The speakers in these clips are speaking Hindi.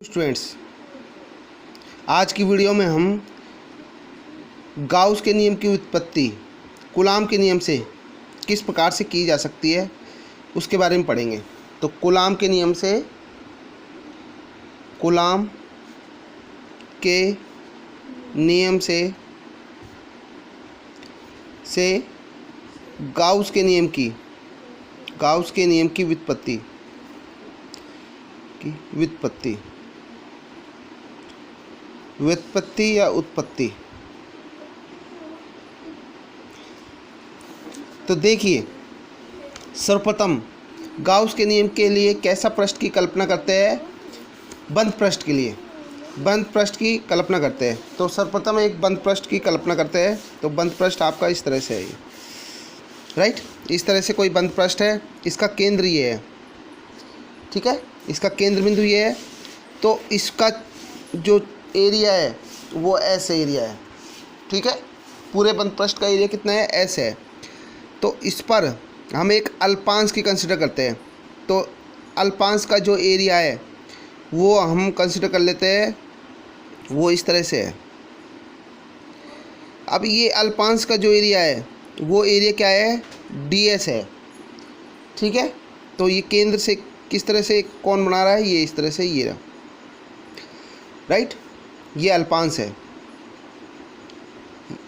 स्टूडेंट्स, आज की वीडियो में हम गाउस के नियम की उत्पत्ति कूलाम के नियम से किस प्रकार से की जा सकती है उसके बारे में पढ़ेंगे। तो कूलाम के नियम से गाउस के नियम की व्युत्पत्ति या उत्पत्ति। तो देखिए, सर्वप्रथम गाउस के नियम के लिए कैसा पृष्ठ की कल्पना करते हैं? बंद पृष्ठ के लिए बंद पृष्ठ की कल्पना करते हैं। तो सर्वप्रथम एक बंद पृष्ठ की कल्पना करते हैं। तो बंद पृष्ठ आपका इस तरह से है, ये राइट। इस तरह से कोई बंद पृष्ठ है, इसका केंद्र ये है, ठीक है, इसका केंद्र बिंदु ये है। तो इसका जो एरिया है वो एस एरिया है, ठीक है। पूरे बंद पृष्ठ का एरिया कितना है? एस है। तो इस पर हम एक अल्पांश की कंसिडर करते हैं। तो अल्पांश का जो एरिया है वो हम कंसिडर कर लेते हैं, वो इस तरह से है। अब ये अल्पांश का जो एरिया है वो एरिया क्या है? डी एस है, ठीक है। तो ये केंद्र से किस तरह से कौन बना रहा है? ये इस तरह से, ये रहा, राइट। ये अल्पांश है,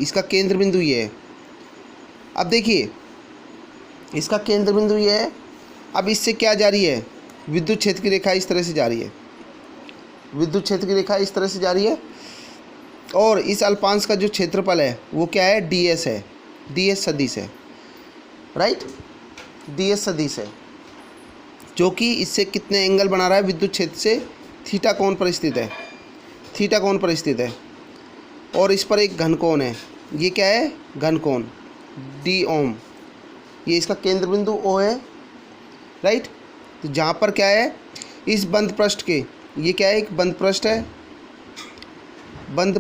इसका केंद्र बिंदु ये है। अब देखिए, इसका केंद्र बिंदु ये है। अब इससे क्या जा रही है? विद्युत क्षेत्र की रेखा इस तरह से जा रही है, विद्युत क्षेत्र की रेखा इस तरह से जा रही है। और इस अल्पांश का जो क्षेत्रफल है वो क्या है? डी एस है, डी एस सदिश है, राइट। डी एस सदिश है, जो कि इससे कितने एंगल बना रहा है? विद्युत क्षेत्र से थीटा कोण पर स्थित है, थीटा कोण पर स्थित है। और इस पर एक घनकोण है, ये क्या है? घनकोण डी ओम। ये इसका केंद्र बिंदु ओ है, राइट। तो जहाँ पर क्या है? इस बंद पृष्ठ के, ये क्या है? एक बंद पृष्ठ है, बंद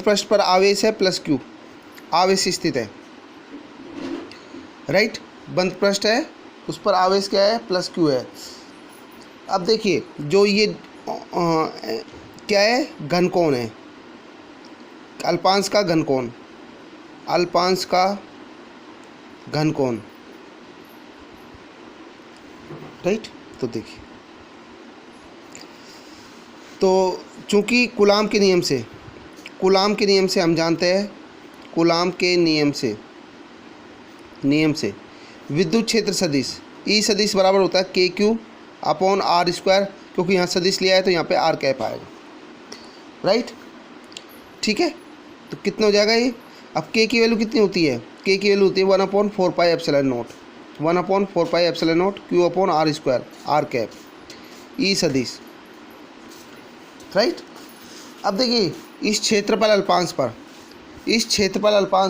पृष्ठ पर आवेश है प्लस क्यू, आवेश स्थित है, राइट। बंद पृष्ठ है, उस पर आवेश क्या है? प्लस क्यू है। अब देखिए, जो ये क्या है? घनकोण है, अल्पांश का घनकोण, अल्पांश का घनकोण, राइट। तो देखिए, तो चूंकि कूलाम के नियम से हम जानते हैं, कूलाम के नियम से विद्युत क्षेत्र सदिश ई सदिश बराबर होता है के क्यू अपॉन आर स्क्वायर। क्योंकि यहाँ सदिश लिया है तो यहाँ पे आर कैप आएगा, राइट, ठीक है। तो कितना हो जाएगा ये? अब के की वैल्यू कितनी होती है? के की वैल्यू होती है 1/4 epsilon naught, 1/4 epsilon naught Q upon are square, are cap E सदिश, राइट। अब देखिए, इस क्षेत्रफल अल्पांश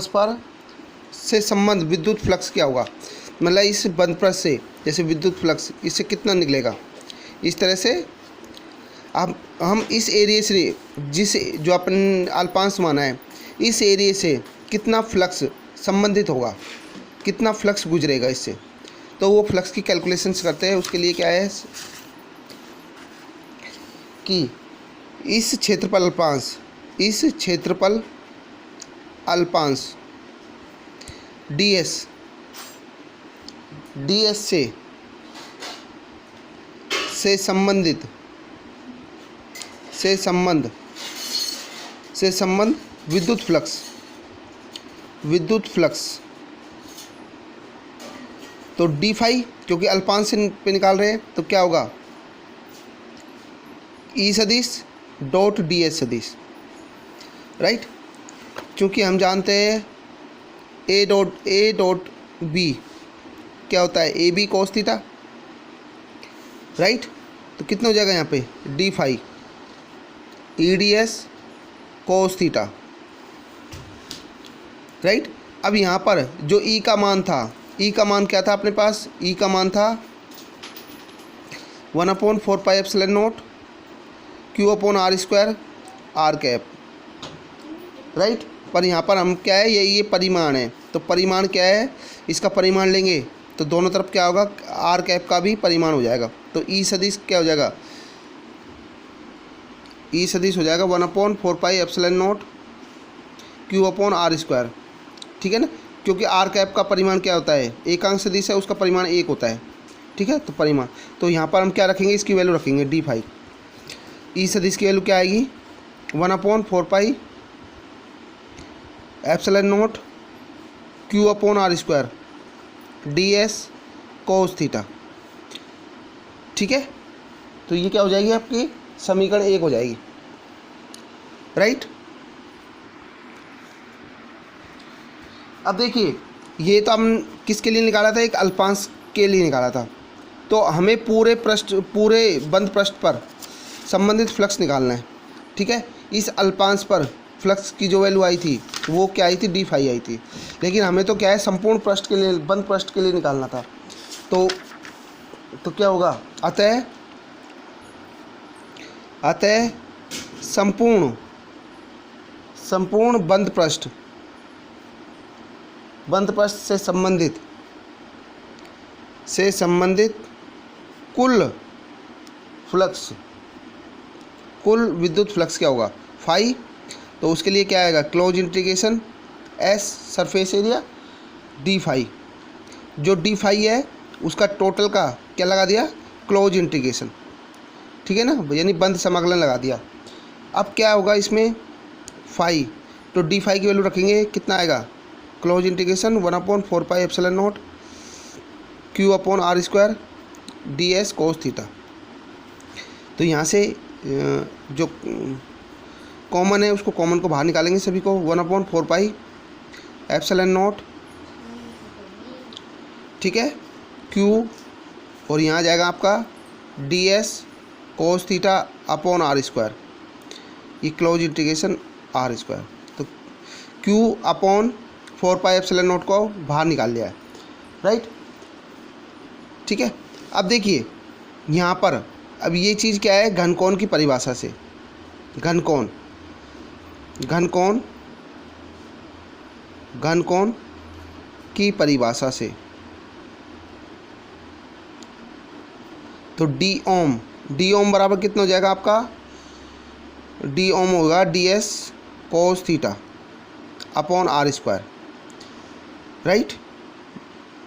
पर से संबंध विद्युत फ्लक्स क्या होगा? मतलब इस बंद पृष्ठ से जैसे विद्युत फ्लक्स इससे कितना निकलेगा? इस तरह से। अब हम इस एरिया से, जो अपन अल्पांश माना है, इस एरिया से कितना फ्लक्स संबंधित होगा, कितना फ्लक्स गुजरेगा इससे, तो वो फ्लक्स की कैलकुलेशंस करते हैं। उसके लिए क्या है कि इस क्षेत्रफल अल्पांश ds से संबंध विद्युत फ्लक्स। तो डी फाई, क्योंकि अल्पांश से पे निकाल रहे हैं, तो क्या होगा? ई सदिश डॉट डी एस सदिश, राइट। क्योंकि हम जानते हैं ए डॉट बी क्या होता है? A B cos theta, right. तो कितना हो जाएगा यहाँ पे? D phi E D S cos theta, right. अब यहाँ पर जो ई का मान था, ई का मान क्या था अपने पास? ई का मान था 1/4 epsilon naught Q upon are square, are cap, right. पर यहाँ पर हम क्या है, ये परिमाण है, तो परिमाण क्या है, इसका परिमाण लेंगे तो दोनों तरफ क्या होगा, आर कैप का भी परिमाण हो जाएगा। तो ई सदिश क्या हो जाएगा, ई सदिश हो जाएगा 1/4πε0 Q/r²। ठीक है ना, क्योंकि आर कैप का परिमाण क्या होता है, एकांक सदिश है, उसका परिमाण 1 होता है। ठीक है, तो परिमाण, तो यहाँ पर हम क्या रखेंगे, इसकी वैल्यू रखेंगे d5। ई सदिश की वैल्यू क्या आएगी 1/4πε0 Q/r² ds cos थीटा। ठीक है, तो ये क्या हो जाएगी, आपकी समीकरण 1 हो जाएगी, राइट। अब देखिए, ये तो हम किसके लिए निकाला था, एक अल्पांश के लिए निकाला था। तो हमें पूरे बंद पृष्ठ पर संबंधित फ्लक्स निकालना है। ठीक है, इस अल्पांश पर फ्लक्स की जो वैल्यू आई थी वो क्या आई थी, d5 आई थी, लेकिन हमें तो क्या है, संपूर्ण पृष्ठ के लिए, बंद पृष्ठ के लिए निकालना था। तो क्या होगा, अतः संपूर्ण बंद पृष्ठ से संबंधित कुल विद्युत फ्लक्स क्या होगा, फाई। तो उसके लिए क्या आएगा, close integration S surface area d5। जो d5 है उसका टोटल का क्या लगा दिया, क्लोज इंटीग्रेशन। ठीक है ना, यानी बंद समाकलन लगा दिया। अब क्या होगा इसमें, फाई, तो d5 की वैल्यू रखेंगे, कितना आएगा, close integration 1/4πε0 Q/r² ds cos theta. तो यहाँ से जो कॉमन है उसको, कॉमन को बाहर निकालेंगे सभी को, 1/4πε0, ठीक है, Q, और यहाँ जाएगा आपका ds cos theta upon r², ये क्लोज इंटीग्रेशन r²। तो Q/4πε0 को बाहर निकाल लिया है, राइट। ठीक है, अब देखिए यहाँ पर, अब ये चीज़ क्या है, घनकोण की परिभाषा से, घनकोण की परिभाषा से, तो डी ओम बराबर कितना हो जाएगा आपका, डी ओम होगा ds cos theta upon r², right.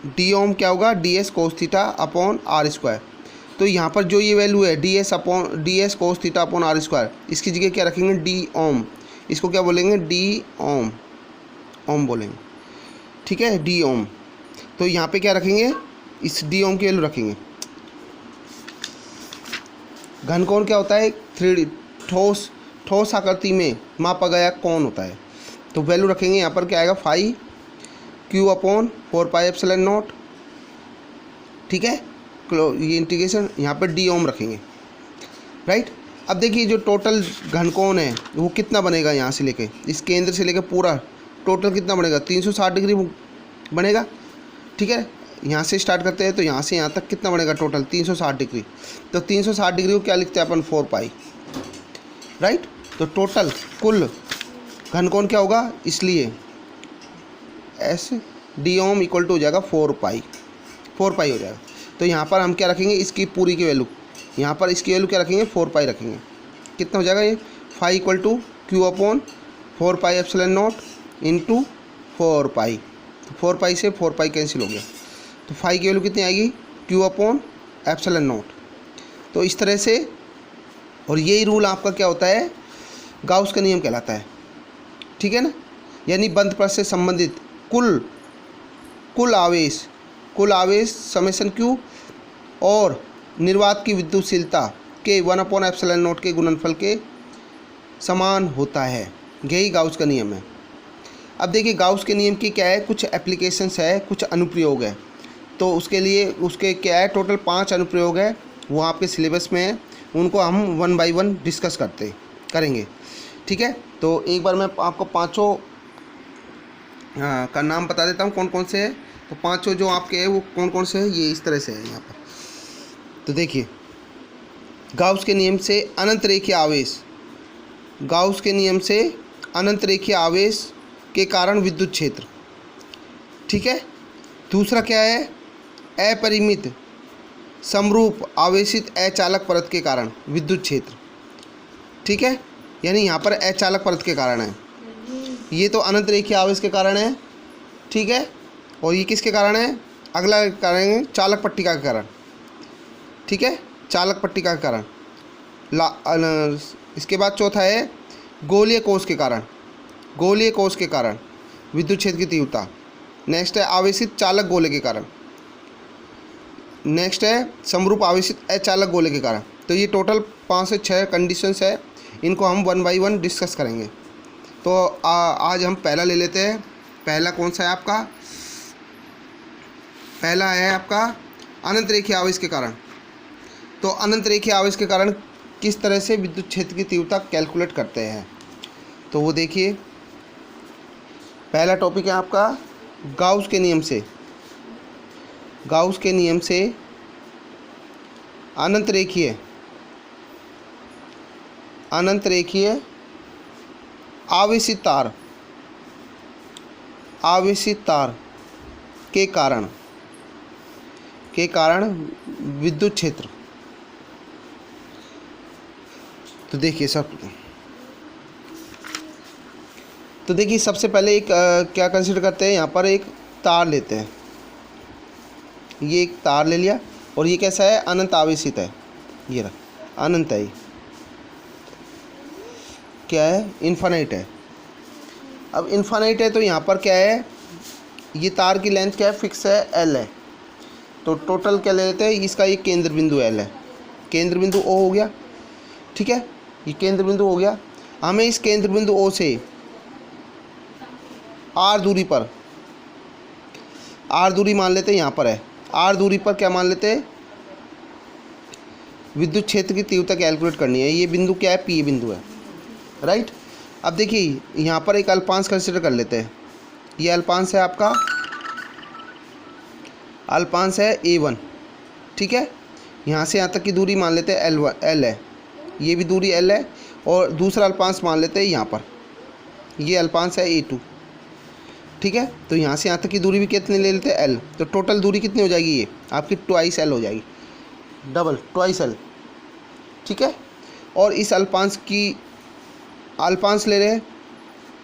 D ओम क्या होगा, ds cos theta upon r²। तो यहाँ पर जो ये वैल्यू है ds cos theta upon r², इसकी जगह क्या रखेंगे, डी ओम, इसको क्या बोलेंगे, डी ओम बोलेंगे। ठीक है, डी ओम। तो यहाँ पे क्या रखेंगे, इस डी ओम की वैल्यू रखेंगे। घनकोण क्या होता है, 3D ठोस आकृति में मापा गया कोण होता है। तो वैल्यू रखेंगे यहाँ पर, क्या आएगा, फाई Q/4πε0। ठीक है, ये इंटीग्रेशन, यहाँ पर डी ओम रखेंगे, राइट। अब देखिए जो टोटल घनकोण है वो कितना बनेगा, यहाँ से लेके, इस केंद्र से लेके पूरा टोटल कितना बनेगा, 360 डिग्री बनेगा। ठीक है, यहाँ से स्टार्ट करते हैं, तो यहाँ से यहाँ तक कितना बनेगा टोटल, 360 डिग्री। तो 360 डिग्री को क्या लिखते हैं अपन, 4π, राइट। तो टोटल कुल घनकोण क्या होगा, इसलिए एस डी ओम इक्वल टू हो जाएगा 4π हो जाएगा। तो यहाँ पर हम क्या रखेंगे, इसकी पूरी की वैल्यू, यहाँ पर इसकी वैल्यू क्या रखेंगे, 4π रखेंगे। कितना हो जाएगा ये, phi equal to Q/4πε0 into 4π। 4π से 4π कैंसिल हो गया, तो फाई की वैल्यू कितनी आएगी, Q/ε0। तो इस तरह से, और यही रूल आपका क्या होता है, गाउस का नियम कहलाता है। ठीक है ना, यानी बंद पृष्ठ से संबंधित कुल आवेश समेशन Q और निर्वात की विद्युतशीलता के 1/ε0 के गुणनफल के समान होता है। यही गाउस का नियम है। अब देखिए गाउस के नियम की क्या है, कुछ एप्लीकेशंस है, कुछ अनुप्रयोग है। तो उसके लिए उसके क्या है, टोटल 5 अनुप्रयोग है, वो आपके सिलेबस में है, उनको हम 1 बाय 1 डिस्कस करेंगे। ठीक है, तो एक बार मैं आपको पाँचों का नाम बता देता हूँ कौन कौन से है। तो पाँचों जो आपके हैं वो कौन कौन से हैं, ये इस तरह से है यहाँ पर। तो देखिए, गाउस के नियम से अनंत रेखीय आवेश के कारण विद्युत क्षेत्र। ठीक है, दूसरा क्या है, अपरिमित समरूप आवेशित अचालक परत के कारण विद्युत क्षेत्र, ठीक है, यानी यहाँ पर अचालक परत के कारण है, ये तो अनंत रेखीय आवेश के कारण है, ठीक है, और ये किसके कारण है, अगला कारण है चालक पट्टिका के कारण, ठीक है, चालक पट्टिका के कारण। इसके बाद चौथा है गोलीय कोष के कारण, गोलीय कोष के कारण विद्युत क्षेत्र की तीव्रता। नेक्स्ट है आवेशित चालक गोले के कारण। नेक्स्ट है समरूप आवेशित अचालक गोले के कारण। तो ये टोटल 5 से 6 कंडीशंस है, इनको हम 1 बाई 1 डिस्कस करेंगे। तो आज हम पहला ले लेते हैं। पहला कौन सा है आपका, पहला है आपका अनंत रेखीय आवेश के कारण। तो अनंत रेखीय आवेश के कारण किस तरह से विद्युत क्षेत्र की तीव्रता कैलकुलेट करते हैं, तो वो देखिए। पहला टॉपिक है आपका गाउस के नियम से, गाउस के नियम से अनंत रेखीय आवेशित तार के कारण विद्युत क्षेत्र। तो देखिए सबसे पहले एक क्या कंसीडर करते हैं, यहाँ पर एक तार लेते हैं। ये एक तार ले लिया और ये कैसा है, अनंत आवेशित है, ये रहा अनंत है, ये क्या है, इन्फानाइट है। अब इन्फानाइट है तो यहाँ पर क्या है, ये तार की लेंथ क्या है, फिक्स है, एल है। तो टोटल क्या ले लेते हैं, इसका ये केंद्र बिंदु एल है, केंद्र बिंदु ओ हो गया, ठीक है, ये केंद्र बिंदु हो गया। हमें इस केंद्र बिंदु ओ से आर दूरी मान लेते हैं, यहाँ पर है आर दूरी पर क्या मान लेते हैं, विद्युत क्षेत्र की तीव्रता कैलकुलेट करनी है। ये बिंदु क्या है, पी बिंदु है, राइट। अब देखिए यहाँ पर एक अल्पांश कंसिडर कर लेते हैं। ये अल्पांश है आपका, अल्पांश है A1, ठीक है। यहाँ से यहाँ तक की दूरी मान लेते हैं L है, ये भी दूरी L है, और दूसरा अल्पांश मान लेते हैं यहाँ पर, ये अल्पांश है A2, ठीक है। तो यहाँ से यहाँ तक की दूरी भी कितनी ले लेते हैं, L। तो टोटल दूरी कितनी हो जाएगी, ये आपकी 2L हो जाएगी, डबल 2L, ठीक है। और इस अल्पांश ले रहे हैं,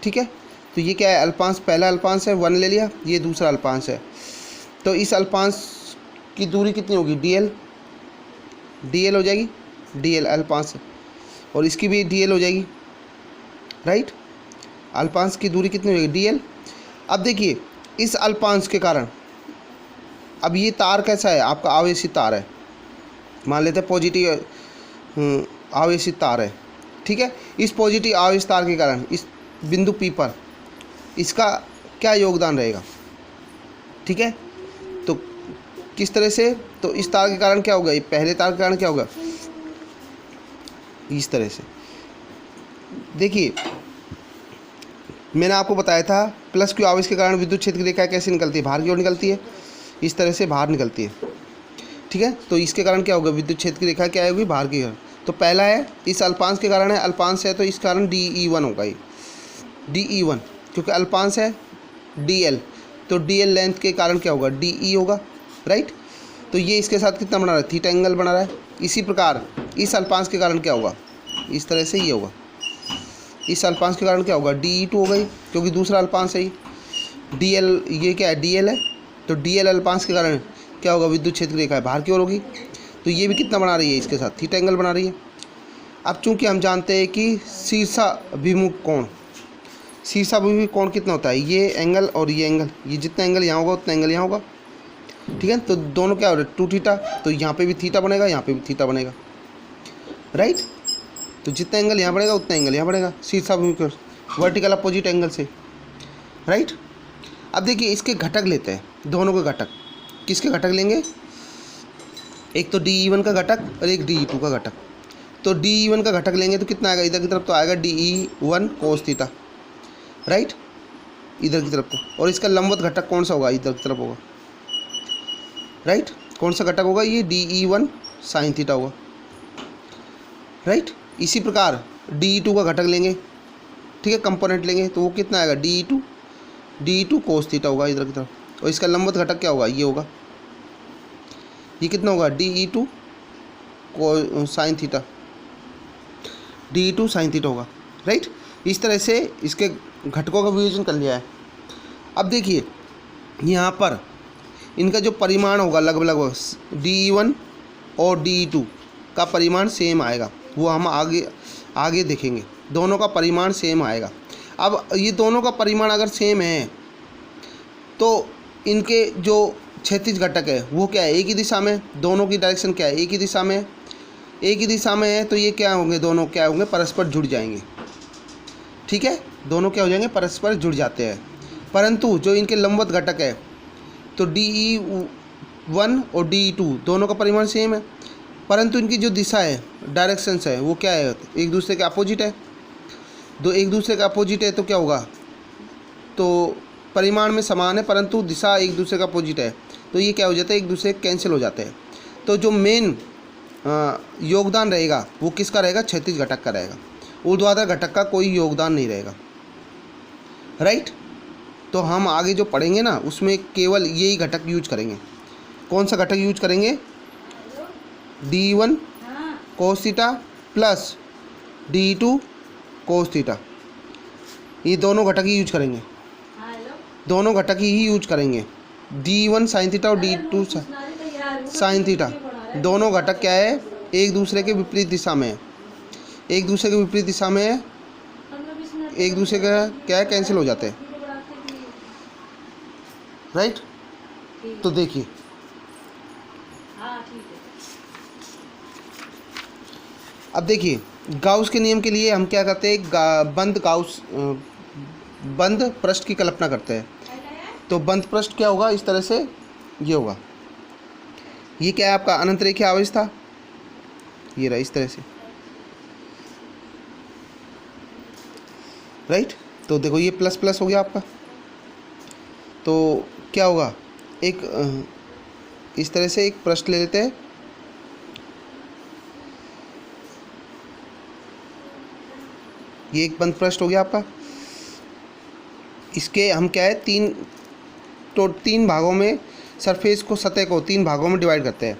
ठीक है। तो ये क्या है, अल्पांश, पहला अल्पांश है 1 ले लिया, ये दूसरा अल्पांश है। तो इस अल्पांश की दूरी कितनी होगी, DL हो जाएगी, DL अल्पांश, और इसकी भी DL हो जाएगी, राइट। अल्पांश की दूरी कितनी होगी, DL। अब देखिए इस अल्पांश के कारण, अब ये तार कैसा है आपका, आवेशित तार है, मान लेते हैं पॉजिटिव आवेशित तार है, ठीक है। इस पॉजिटिव आवेश तार के कारण इस बिंदु P पर इसका क्या योगदान रहेगा, ठीक है। तो किस तरह से, तो इस तार के कारण क्या होगा, ये पहले तार के कारण क्या होगा, इस तरह से। देखिए मैंने आपको बताया था प्लस क्यू आवेश के कारण विद्युत क्षेत्र की रेखा कैसे निकलती है, बाहर की ओर निकलती है, इस तरह से बाहर निकलती है, ठीक है। तो इसके कारण क्या होगा, विद्युत क्षेत्र की रेखा क्या होगी, बाहर की ओर। तो पहला है इस अल्पांश के कारण है, अल्पांश है तो इस कारण DE1 होगा, ये DE1, क्योंकि अल्पांश है DL, तो DL लेंथ के कारण क्या होगा, DE होगा, राइट। तो ये इसके साथ कितना बना रहा है, थीटा एंगल बना रहा है। इसी प्रकार इस अल्पांश के कारण क्या होगा, इस तरह से ये होगा, इस अल्पांश के कारण क्या होगा, DE2 हो गई, क्योंकि दूसरा अल्पांश है DL, ये क्या है, DL है। तो DL अल्पांश के कारण क्या होगा, विद्युत क्षेत्र की रेखा है बाहर की ओर होगी, तो ये भी कितना बना रही है, इसके साथ थीटा एंगल बना रही है। अब चूंकि हम जानते हैं कि शीर्षाभिमुख कोण कितना होता है, ये एंगल और ये एंगल, ये जितना एंगल यहाँ होगा उतना एंगल यहाँ होगा, ठीक है। तो दोनों क्या हो रहे हैं, 2 थीटा, तो यहाँ पे भी थीटा बनेगा, यहाँ पे भी थीटा बनेगा, राइट। तो जितना एंगल यहाँ बढ़ेगा उतना एंगल यहाँ बढ़ेगा, शीर्षाभिमुख वर्टिकल अपोजिट एंगल से, राइट। अब देखिए इसके घटक लेते हैं, दोनों के घटक, किसके घटक लेंगे, एक तो DE1 का घटक और एक DE2 का घटक। तो DE1 का घटक लेंगे तो कितना आएगा, इधर की तरफ तो आएगा DE1 cos थीटा, राइट, इधर की तरफ को। और इसका लंबवत घटक कौन सा होगा, इधर की तरफ होगा, राइट। कौन सा घटक होगा, ये DE1 sin थीटा होगा, राइट। इसी प्रकार DE2 का घटक लेंगे, ठीक है, कंपोनेंट लेंगे, तो वो कितना आएगा, DE2 cos थीटा होगा इधर की तरफ। और इसका लंबवत घटक क्या होगा, ये होगा, ये कितना होगा DE2 को sine theta, DE2 sine theta होगा, राइट। इस तरह से इसके घटकों का वियोजन कर लिया है। अब देखिए यहाँ पर इनका जो परिमाण होगा लगभग DE1 और DE2 का परिमाण सेम आएगा, वो हम आगे देखेंगे। दोनों का परिमाण सेम आएगा। अब ये दोनों का परिमाण अगर सेम है तो इनके जो क्षैतिज घटक है वो क्या है, एक ही दिशा में, दोनों की डायरेक्शन क्या है, एक ही दिशा में, एक ही दिशा में है, तो ये क्या होंगे, दोनों क्या होंगे, परस्पर जुड़ जाएंगे, ठीक है। दोनों क्या हो जाएंगे, परस्पर जुड़ जाते हैं। परंतु जो इनके लंबवत घटक है तो DE1 और DE2 दोनों का परिमाण सेम है, परंतु इनकी जो दिशा है, डायरेक्शंस है, वो क्या है, एक दूसरे के अपोजिट है। एक दूसरे का अपोजिट है तो क्या होगा, तो परिमाण में समान है परंतु दिशा एक दूसरे का अपोजिट है, तो ये क्या हो जाता है, एक दूसरे कैंसिल हो जाते हैं। तो जो मेन योगदान रहेगा वो किसका रहेगा, क्षैतिज घटक का रहेगा। ऊर्ध्वाधर घटक का कोई योगदान नहीं रहेगा, राइट। तो हम आगे जो पढ़ेंगे ना उसमें केवल यही घटक यूज करेंगे। कौन सा घटक यूज करेंगे, DE1 cos theta plus DE2 cos theta, ये दोनों घटक ही यूज करेंगे, दोनों घटक ही यूज करेंगे। DE1 साइन थीटा और DE2 साइन थीटा, दोनों घटक क्या है, एक दूसरे के विपरीत दिशा में है, एक दूसरे के विपरीत दिशा में है, एक दूसरे का क्या है, कैंसिल हो जाते हैं, राइट। तो देखिए अब देखिए गाउस के नियम के लिए हम क्या करते हैं, बंद पृष्ठ की कल्पना करते हैं। तो बंद पृष्ठ क्या होगा, इस तरह से ये होगा, ये क्या है आपका अनंत रेखीय आवेश था, ये रहा इस तरह से, राइट। तो देखो ये प्लस प्लस हो गया आपका, तो क्या होगा, एक इस तरह से एक पृष्ठ ले लेते हैं, ये एक बंद पृष्ठ हो गया आपका। इसके हम क्या है, तीन भागों में सरफेस को, सतह को 3 भागों में डिवाइड करते हैं।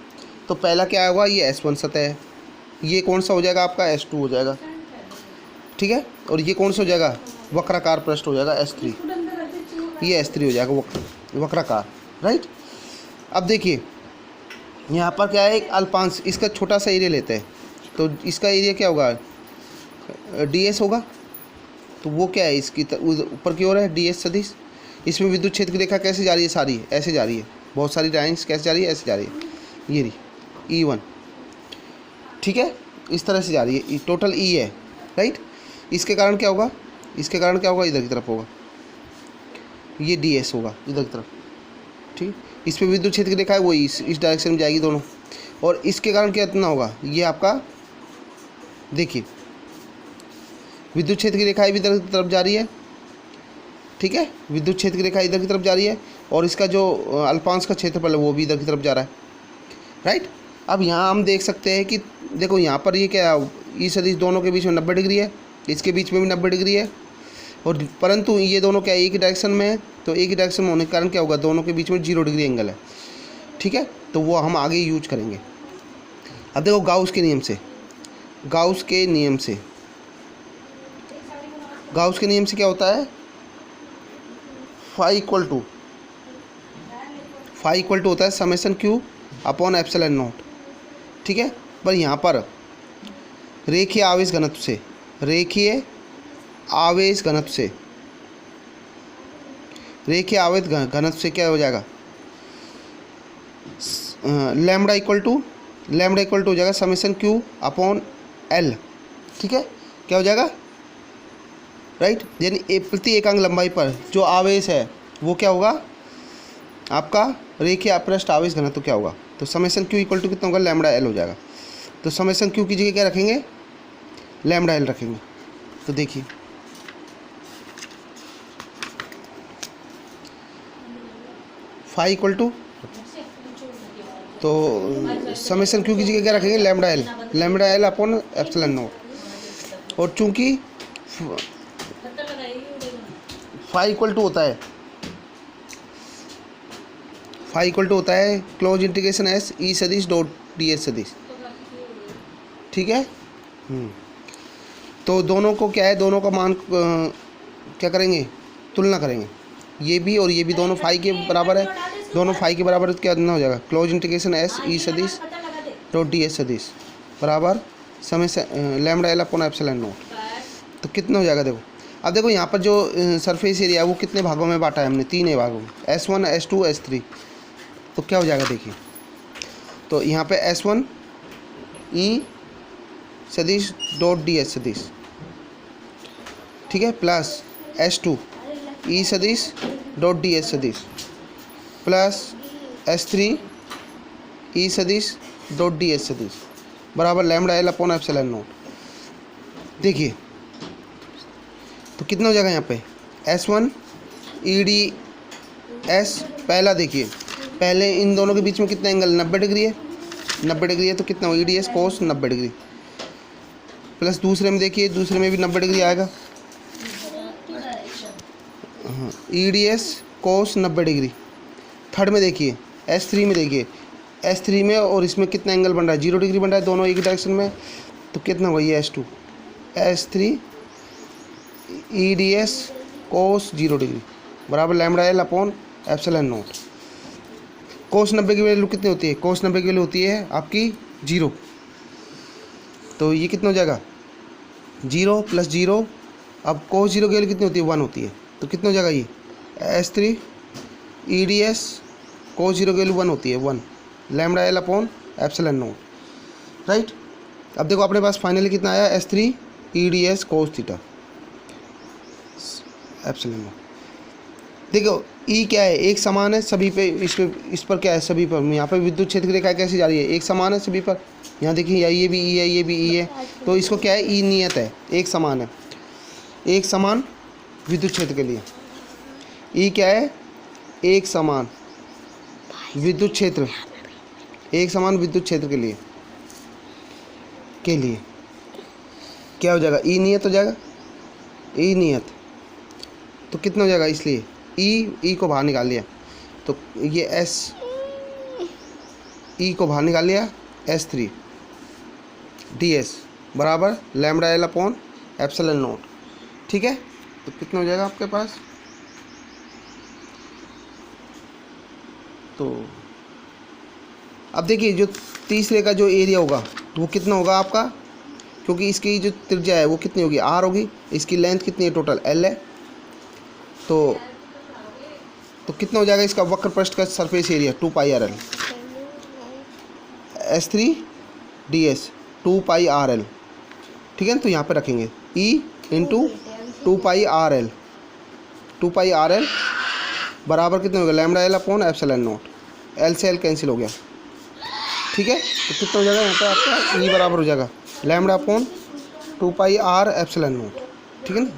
तो पहला क्या होगा, ये S1 सतह है, ये कौन सा हो जाएगा आपका, S2 हो जाएगा, ठीक है। और ये कौन सा हो जाएगा, वक्राकार पृष्ठ हो जाएगा S3, ये S3 हो जाएगा वक्राकार, राइट। अब देखिए यहाँ पर क्या है, एक अल्पांश, इसका छोटा सा एरिया लेते हैं, तो इसका एरिया क्या होगा, DS होगा। तो वो क्या है, इसकी ऊपर की ओर है DS सदिश। इसमें विद्युत क्षेत्र की रेखा कैसे जा रही है, सारी ऐसे जा रही है, बहुत सारी लाइन्स कैसे जा रही है, ऐसे जा रही है, ये रही E1, ठीक है, इस तरह से जा रही है, टोटल E है, राइट। इसके कारण क्या होगा, इसके कारण क्या होगा, इधर की तरफ होगा, ये DS होगा इधर की तरफ, ठीक। इस पर विद्युत क्षेत्र की रेखा है वो इस डायरेक्शन में जाएगी दोनों, और इसके कारण क्या इतना होगा, ये आपका देखिए विद्युत क्षेत्र की रेखा भी इधर की तरफ जा रही है, ठीक है, विद्युत क्षेत्र की रेखा इधर की तरफ जा रही है, और इसका जो अल्पांश का क्षेत्रफल है वो भी इधर की तरफ जा रहा है, राइट। अब यहाँ हम देख सकते हैं कि देखो यहाँ पर ये क्या, ई सदिश दोनों के बीच में 90 डिग्री है, इसके बीच में भी 90 डिग्री है, और परंतु ये दोनों क्या एक ही डायरेक्शन में है, तो एक ही डायरेक्शन में होने के कारण क्या होगा, दोनों के बीच में 0 डिग्री एंगल है, ठीक है। तो वो हम आगे यूज करेंगे। अब देखो गाउस के नियम से, गाउस के नियम से क्या होता है, फाई इक्वल टू होता है summation Q upon epsilon naught, ठीक है। पर यहाँ पर रेखीय आवेश घनत्व से, रेखीय आवेश घनत्व से क्या हो जाएगा, लैम्बडा इक्वल टू हो जाएगा समेशन Q अपॉन L, ठीक है, क्या हो जाएगा, राइट। यानी प्रति एकांक लंबाई पर जो आवेश है वो क्या होगा आपका, रेखीय अपृष्ठ आवेश घनत्व क्या होगा, तो समेशन Q इक्वल टू कितना होगा, लैम्बडा L हो जाएगा। तो समेशन Q की जगह क्या रखेंगे, लैम्बडा L रखेंगे। तो देखिए फाई इक्वल टू, तो समेशन Q की जगह क्या रखेंगे, lambda L upon epsilon not. और चूंकि फाई इक्वल टू होता है, फाई इक्वल टू होता है क्लोज इंटीग्रेशन एस ई सदिश डॉट डी एस सदिश, ठीक है। तो दोनों को क्या है, दोनों का मान क्या करेंगे, तुलना करेंगे, ये भी और ये भी दोनों फाई के बराबर है, दोनों फाई के बराबर, तो क्या करना हो जाएगा, क्लोज इंटीग्रेशन एस ई सदिश डॉट डी एस सदिश बराबर समय से lambda L upon epsilon not. तो कितना हो जाएगा, देखो अब देखो यहाँ पर जो सरफेस एरिया है वो कितने भागों में बांटा है हमने, 3 भागों में, S1 S2 S3। तो क्या हो जाएगा देखिए, तो यहाँ पे S1 ई सदिश डॉट डी एस सदिश, ठीक है, प्लस S2 ई सदिश डॉट डी एस सदिश प्लस S3 ई सदिश डॉट डी एस सदिश बराबर lambda L upon epsilon not. देखिए तो कितना हो जाएगा यहाँ पे, S1 ई डी एस, पहला देखिए, पहले इन दोनों के बीच में कितना एंगल, 90 डिग्री है, 90 डिग्री है, तो कितना हो, ई डी एस कोस 90 डिग्री, प्लस दूसरे में देखिए, दूसरे में भी 90 डिग्री आएगा, हाँ, ई डी एस कोस 90 डिग्री। थर्ड में देखिए, S3 में देखिए, S3 में और इसमें कितना एंगल बन रहा है, 0 डिग्री बन रहा है, दोनों एक डायरेक्शन में, तो कितना होगा ये S2 S3 E D S cos 0 degree बराबर lambda L upon epsilon naught. Cos 90 की वैल्यू कितनी होती है, कोस 90 की वैल्यू होती है आपकी 0, तो ये कितना हो जाएगा 0 प्लस 0, अब कोस 0 की वैल्यू कितनी होती है, 1 होती है, तो कितना हो जाएगा ये S3 E D S cos 0 की वैल्यू 1 होती है, 1 lambda L upon epsilon not, right. अब देखो अपने पास फाइनली कितना आया, S3 E D S cos theta epsilon not. देखो ई क्या है, एक समान है सभी पे, इस पर क्या है, सभी पर, यहाँ पे विद्युत क्षेत्र की रेखा कैसी जा रही है, एक समान है सभी पर, यहाँ देखिए ये भी ई है, ये भी ई है, तो इसको क्या है, ई नियत है, एक समान है, एक समान विद्युत क्षेत्र के लिए, ई क्या है, एक समान विद्युत क्षेत्र, एक समान विद्युत क्षेत्र के लिए क्या हो जाएगा, ई नियत हो जाएगा, ई नियत, तो कितना हो जाएगा, इसलिए ई को बाहर निकाल लिया, तो ये एस ई को बाहर निकाल लिया, S3 डी एस बराबर lambda L upon epsilon naught, ठीक है। तो कितना हो जाएगा आपके पास, तो अब देखिए जो तीसरे का जो एरिया होगा वो कितना होगा आपका, क्योंकि इसकी जो त्रिज्या है वो कितनी होगी, R होगी, इसकी लेंथ कितनी है, टोटल L है, तो कितना हो जाएगा इसका वक्र पृष्ठ का surface area 2 pi R L, S3 ds 2 pi R L, ठीक है ना। तो यहाँ पे रखेंगे E into 2 pi R L, 2 pi R L बराबर कितने हो गया, lambda L upon epsilon not, L से एल कैंसिल हो गया, ठीक है। तो कितना हो जाएगा यहाँ पे आपका, E बराबर हो जाएगा lambda upon 2 pi R epsilon naught, ठीक है ना,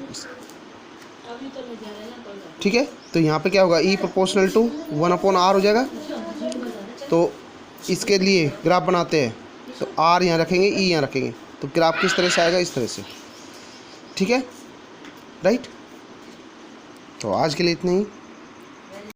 ठीक है। तो यहाँ पे क्या होगा, E proportional to 1 upon R हो जाएगा। तो इसके लिए ग्राफ बनाते हैं, तो R यहाँ रखेंगे, E यहाँ रखेंगे, तो ग्राफ किस तरह से आएगा, इस तरह से, ठीक है, राइट। तो आज के लिए इतना ही।